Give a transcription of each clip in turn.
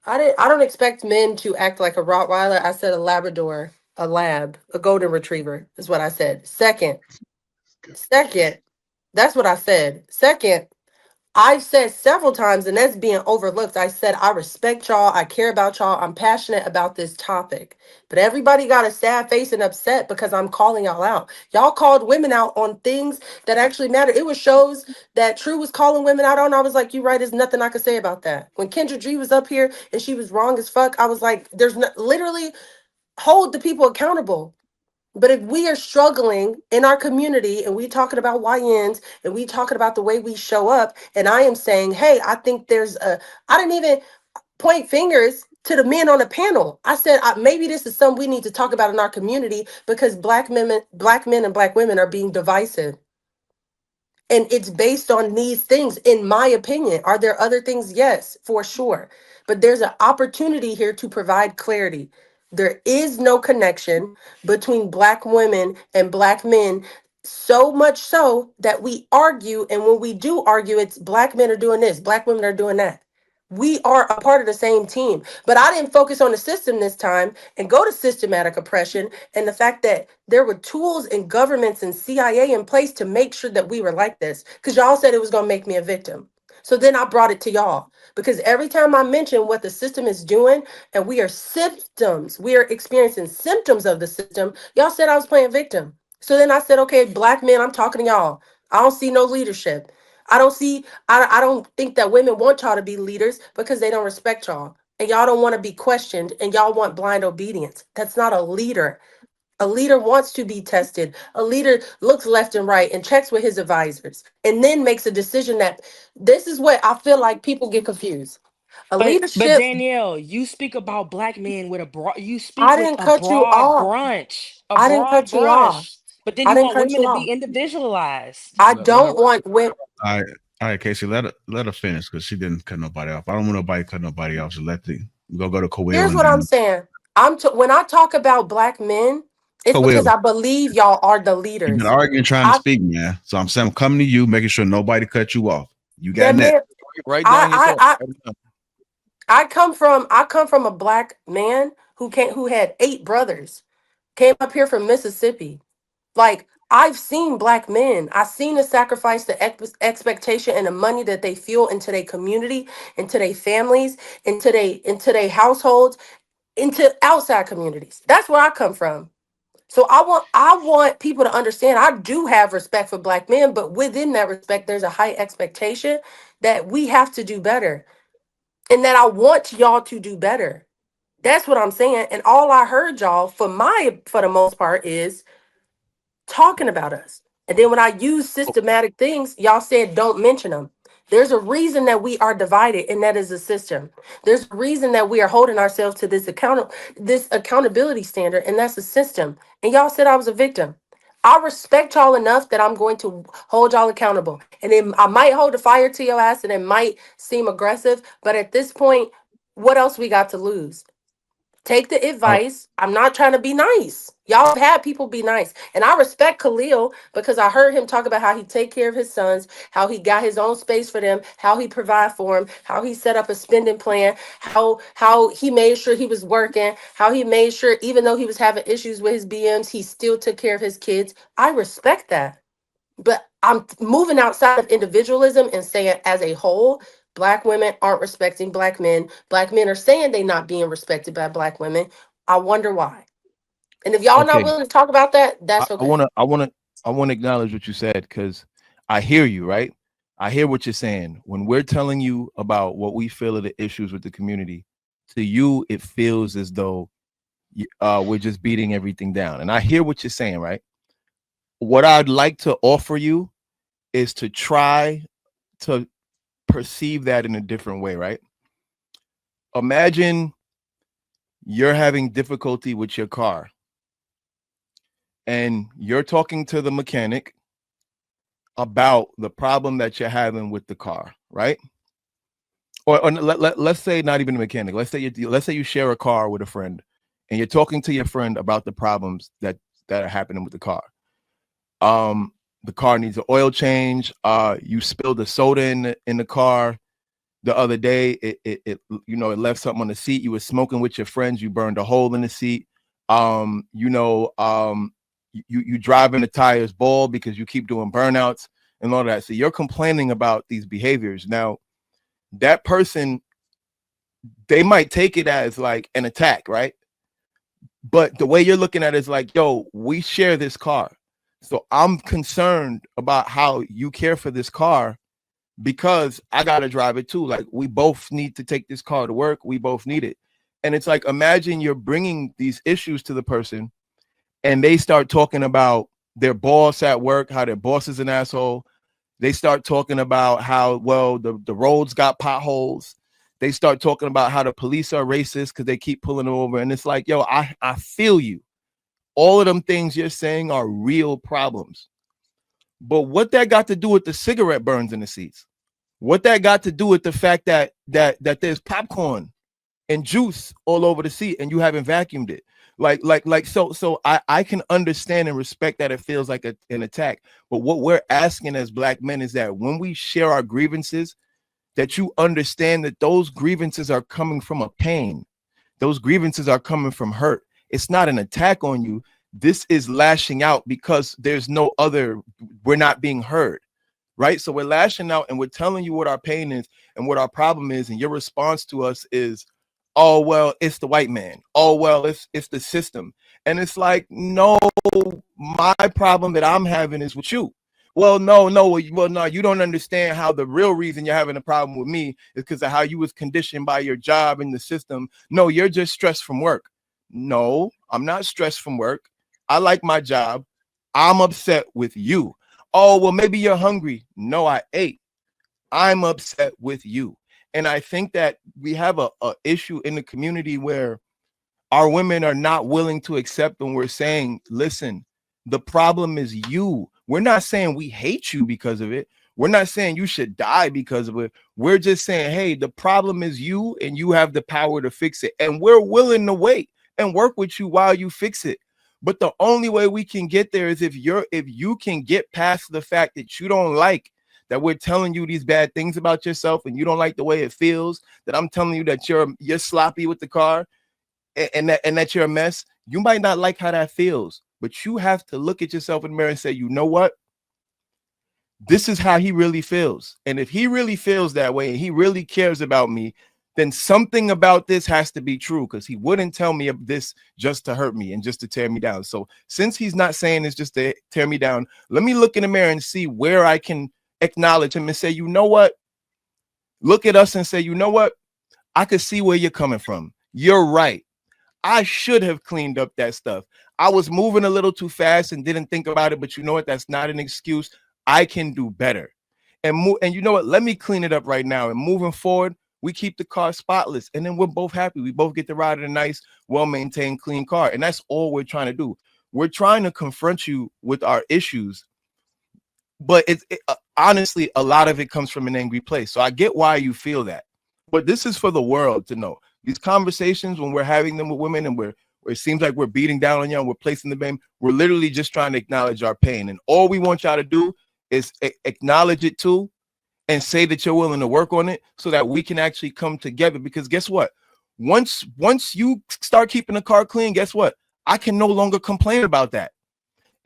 I don't expect men to act like a Rottweiler. I said a Labrador, a lab, a golden retriever is what I said. Second, that's what I said. Second, I've said several times, and that's being overlooked. I said, I respect y'all. I care about y'all. I'm passionate about this topic. But everybody got a sad face and upset because I'm calling y'all out. Y'all called women out on things that actually matter. It was shows that True was calling women out on. I was like, you right, there's nothing I could say about that. When Kendra G was up here and she was wrong as fuck, I was like, there's no, literally hold the people accountable. But if we are struggling in our community and we talking about YNs and we talking about the way we show up, and I am saying, hey, I think there's a, I didn't even point fingers to the men on the panel. I said maybe this is something we need to talk about in our community because black men and black women are being divisive. And it's based on these things, in my opinion. Are there other things? Yes, for sure. But there's an opportunity here to provide clarity. There is no connection between black women and black men, so much so that we argue. And when we do argue, it's black men are doing this, black women are doing that. We are a part of the same team. But I didn't focus on the system this time and go to systematic oppression and the fact that there were tools and governments and CIA in place to make sure that we were like this. Because y'all said it was going to make me a victim. So then I brought it to y'all. Because every time I mention what the system is doing, and we are symptoms, we are experiencing symptoms of the system, y'all said I was playing victim. So then I said, okay, black men, I'm talking to y'all. I don't see no leadership. I don't think that women want y'all to be leaders because they don't respect y'all. And y'all don't want to be questioned and y'all want blind obedience. That's not a leader. A leader wants to be tested. A leader looks left and right and checks with his advisors and then makes a decision that this is what I feel like people get confused. A But leadership, Danielle, you speak about black men with a broad, you speak I with didn't cut you off. a I didn't broad cut you off. brush, but then I you didn't want cut women you to be off. individualized. I Let her. don't want women. All right, all right, Casey, let her finish because she didn't cut nobody off. I don't want nobody cut nobody off. So let the go to Khalil Here's and what I'm then saying. When I talk about black men, it's because Khalil. I believe y'all are the You've been leaders. arguing, trying to I speak, man. So I'm saying I'm coming to you, making sure nobody cut you off. You got that next. man. Write down your I thought. I Write it down. I come from a black man who had 8 brothers. Came up here from Mississippi. Like I've seen black men. I've seen the sacrifice, the expectation, and the money that they feel into their community, into their families, into their households, into outside communities. That's where I come from. So I want people to understand I do have respect for black men, but within that respect, there's a high expectation that we have to do better. And that I want y'all to do better. That's what I'm saying. And all I heard y'all for the most part is talking about us. And then when I use systematic things, y'all said don't mention them. There's a reason that we are divided, and that is a system. There's a reason that we are holding ourselves to this accountability standard, and that's a system. And y'all said I was a victim. I respect y'all enough that I'm going to hold y'all accountable. And then I might hold the fire to your ass and it might seem aggressive, but at this point, what else we got to lose? Take the Oh, advice. I'm not trying to be nice. Y'all have had people be nice. And I respect Khalil because I heard him talk about how he take care of his sons, how he got his own space for them, how he provide for them, how he set up a spending plan, how he made sure he was working, how he made sure even though he was having issues with his BMs, he still took care of his kids. I respect that. But I'm moving outside of individualism and saying as a whole, black women aren't respecting black men. Black men are saying they're not being respected by black women. I wonder why. And if y'all not Okay. willing to talk about that, I, that's I okay. wanna I wanna I wanna acknowledge what you said because I hear you, right? I hear what you're saying. When we're telling you about what we feel are the issues with the community, to you it feels as though we're just beating everything down. And I hear what you're saying, right? What I'd like to offer you is to try to perceive that in a different way, right? Imagine you're having difficulty with your car and you're talking to the mechanic about the problem that you're having with the car, right? Or let's say not even a mechanic. Let's say you share a car with a friend and you're talking to your friend about the problems that are happening with the car. The car needs an oil change. You spilled the soda in the car. the other day. It you know, it left something on the seat. You were smoking with your friends. You burned a hole in the seat. You know, you driving the tires bald because you keep doing burnouts and all that. So you're complaining about these behaviors. Now, that person, they might take it as like an attack, right? But the way you're looking at it is like, yo, we share this car. So I'm concerned about how you care for this car because I got to drive it too. Like, we both need to take this car to work. We both need it. And it's like, imagine you're bringing these issues to the person and they start talking about their boss at work, how their boss is an asshole. They start talking about how, well, the roads got potholes. They start talking about how the police are racist because they keep pulling them over. And it's like, yo, I feel you. All of them things you're saying are real problems. But what that got to do with the cigarette burns in the seats? What that got to do with the fact that there's popcorn and juice all over the seat and you haven't vacuumed it? So I can understand and respect that it feels like an attack. But what we're asking as Black men is that when we share our grievances, that you understand that those grievances are coming from a pain. Those grievances are coming from hurt. It's not an attack on you. This is lashing out because there's no other, we're not being heard, right? So we're lashing out and we're telling you what our pain is and what our problem is. And your response to us is, oh, well, it's the white man. Oh, well, it's the system. And it's like, no, my problem that I'm having is with you. Well, no, you don't understand how the real reason you're having a problem with me is because of how you was conditioned by your job in the system. No, you're just stressed from work. No, I'm not stressed from work. I like my job. I'm upset with you. Oh, well, maybe you're hungry. No, I ate. I'm upset with you. And I think that we have a issue in the community where our women are not willing to accept when we're saying, listen, the problem is you. We're not saying we hate you because of it. We're not saying you should die because of it. We're just saying, hey, the problem is you and you have the power to fix it. And we're willing to wait and work with you while you fix it. But the only way we can get there is if you can get past the fact that you don't like that we're telling you these bad things about yourself and you don't like the way it feels, that I'm telling you that you're sloppy with the car and that you're a mess. You might not like how that feels, but you have to look at yourself in the mirror and say, you know what? This is how he really feels. And if he really feels that way and he really cares about me, then something about this has to be true, because he wouldn't tell me of this just to hurt me and just to tear me down. So since he's not saying this just to tear me down, let me look in the mirror and see where I can acknowledge him and say, you know what? Look at us and say, you know what? I could see where you're coming from. You're right. I should have cleaned up that stuff. I was moving a little too fast and didn't think about it, but you know what? That's not an excuse. I can do better. And you know what? Let me clean it up right now. And moving forward, we keep the car spotless, and then we're both happy. We both get to ride in a nice, well-maintained, clean car. And that's all we're trying to do. We're trying to confront you with our issues, but honestly, a lot of it comes from an angry place. So I get why you feel that. But this is for the world to know. These conversations, when we're having them with women and where it seems like we're beating down on you and we're placing the blame, we're literally just trying to acknowledge our pain. And all we want y'all to do is acknowledge it too, and say that you're willing to work on it so that we can actually come together. Because guess what? Once you start keeping the car clean, guess what? I can no longer complain about that.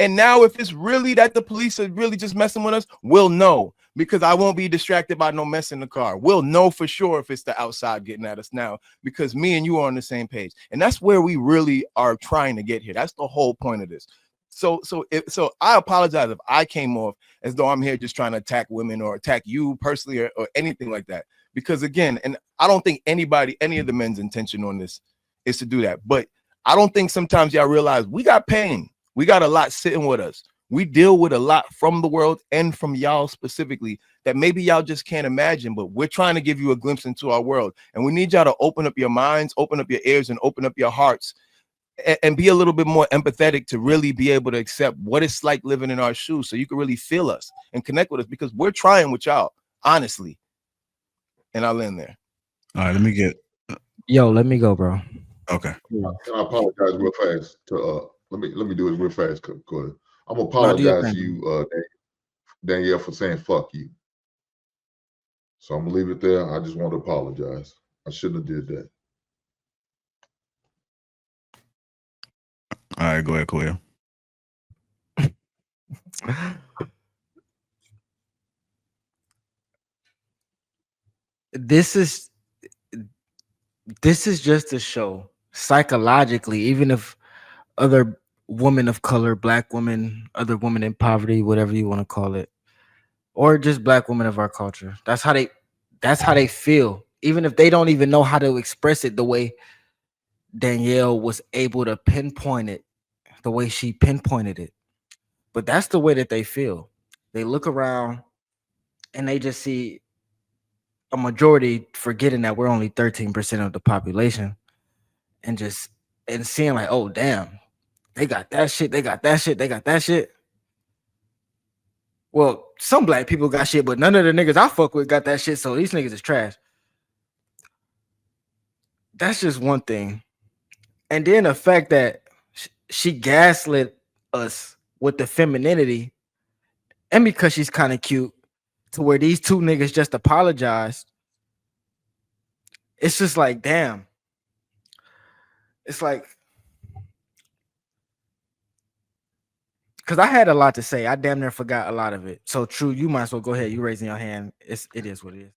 And now if it's really that the police are really just messing with us, we'll know, because I won't be distracted by no mess in the car. We'll know for sure if it's the outside getting at us now, because me and you are on the same page. And that's where we really are trying to get here. That's the whole point of this. So I apologize if I came off as though I'm here just trying to attack women or attack you personally or anything like that. Because again, and I don't think any of the men's intention on this is to do that. But I don't think sometimes y'all realize we got pain. We got a lot sitting with us. We deal with a lot from the world and from y'all specifically that maybe y'all just can't imagine, but we're trying to give you a glimpse into our world. And we need y'all to open up your minds, open up your ears, and open up your hearts, and be a little bit more empathetic to really be able to accept what it's like living in our shoes, so you can really feel us and connect with us, because we're trying with y'all, honestly. And I'll end there. All right, let me get. Yo, let me go, bro. Okay. Can I apologize real fast to let me do it real fast, because I'm gonna No, do your apologize to thing. you, Danielle, for saying fuck you. So I'm gonna leave it there. I just want to apologize. I shouldn't have did that. All right, go ahead, Khalil. This is just a show psychologically, even if other women of color, black women, other women in poverty, whatever you want to call it, or just black women of our culture. That's how they feel. Even if they don't even know how to express it the way Danielle was able to pinpoint it, the way she pinpointed it. But that's the way that they feel. They look around and they just see a majority, forgetting that we're only 13% of the population, and just and seeing like, oh damn, they got that shit, they got that shit, they got that shit. Well, some black people got shit, but none of the niggas I fuck with got that shit, so these niggas is trash. That's just one thing. And then the fact that she gaslit us with the femininity, and because she's kind of cute, to where these two niggas just apologized. It's just like, damn. It's like, because I had a lot to say. I damn near forgot a lot of it. So, True, you might as well go ahead. You raising your hand. It is what it is.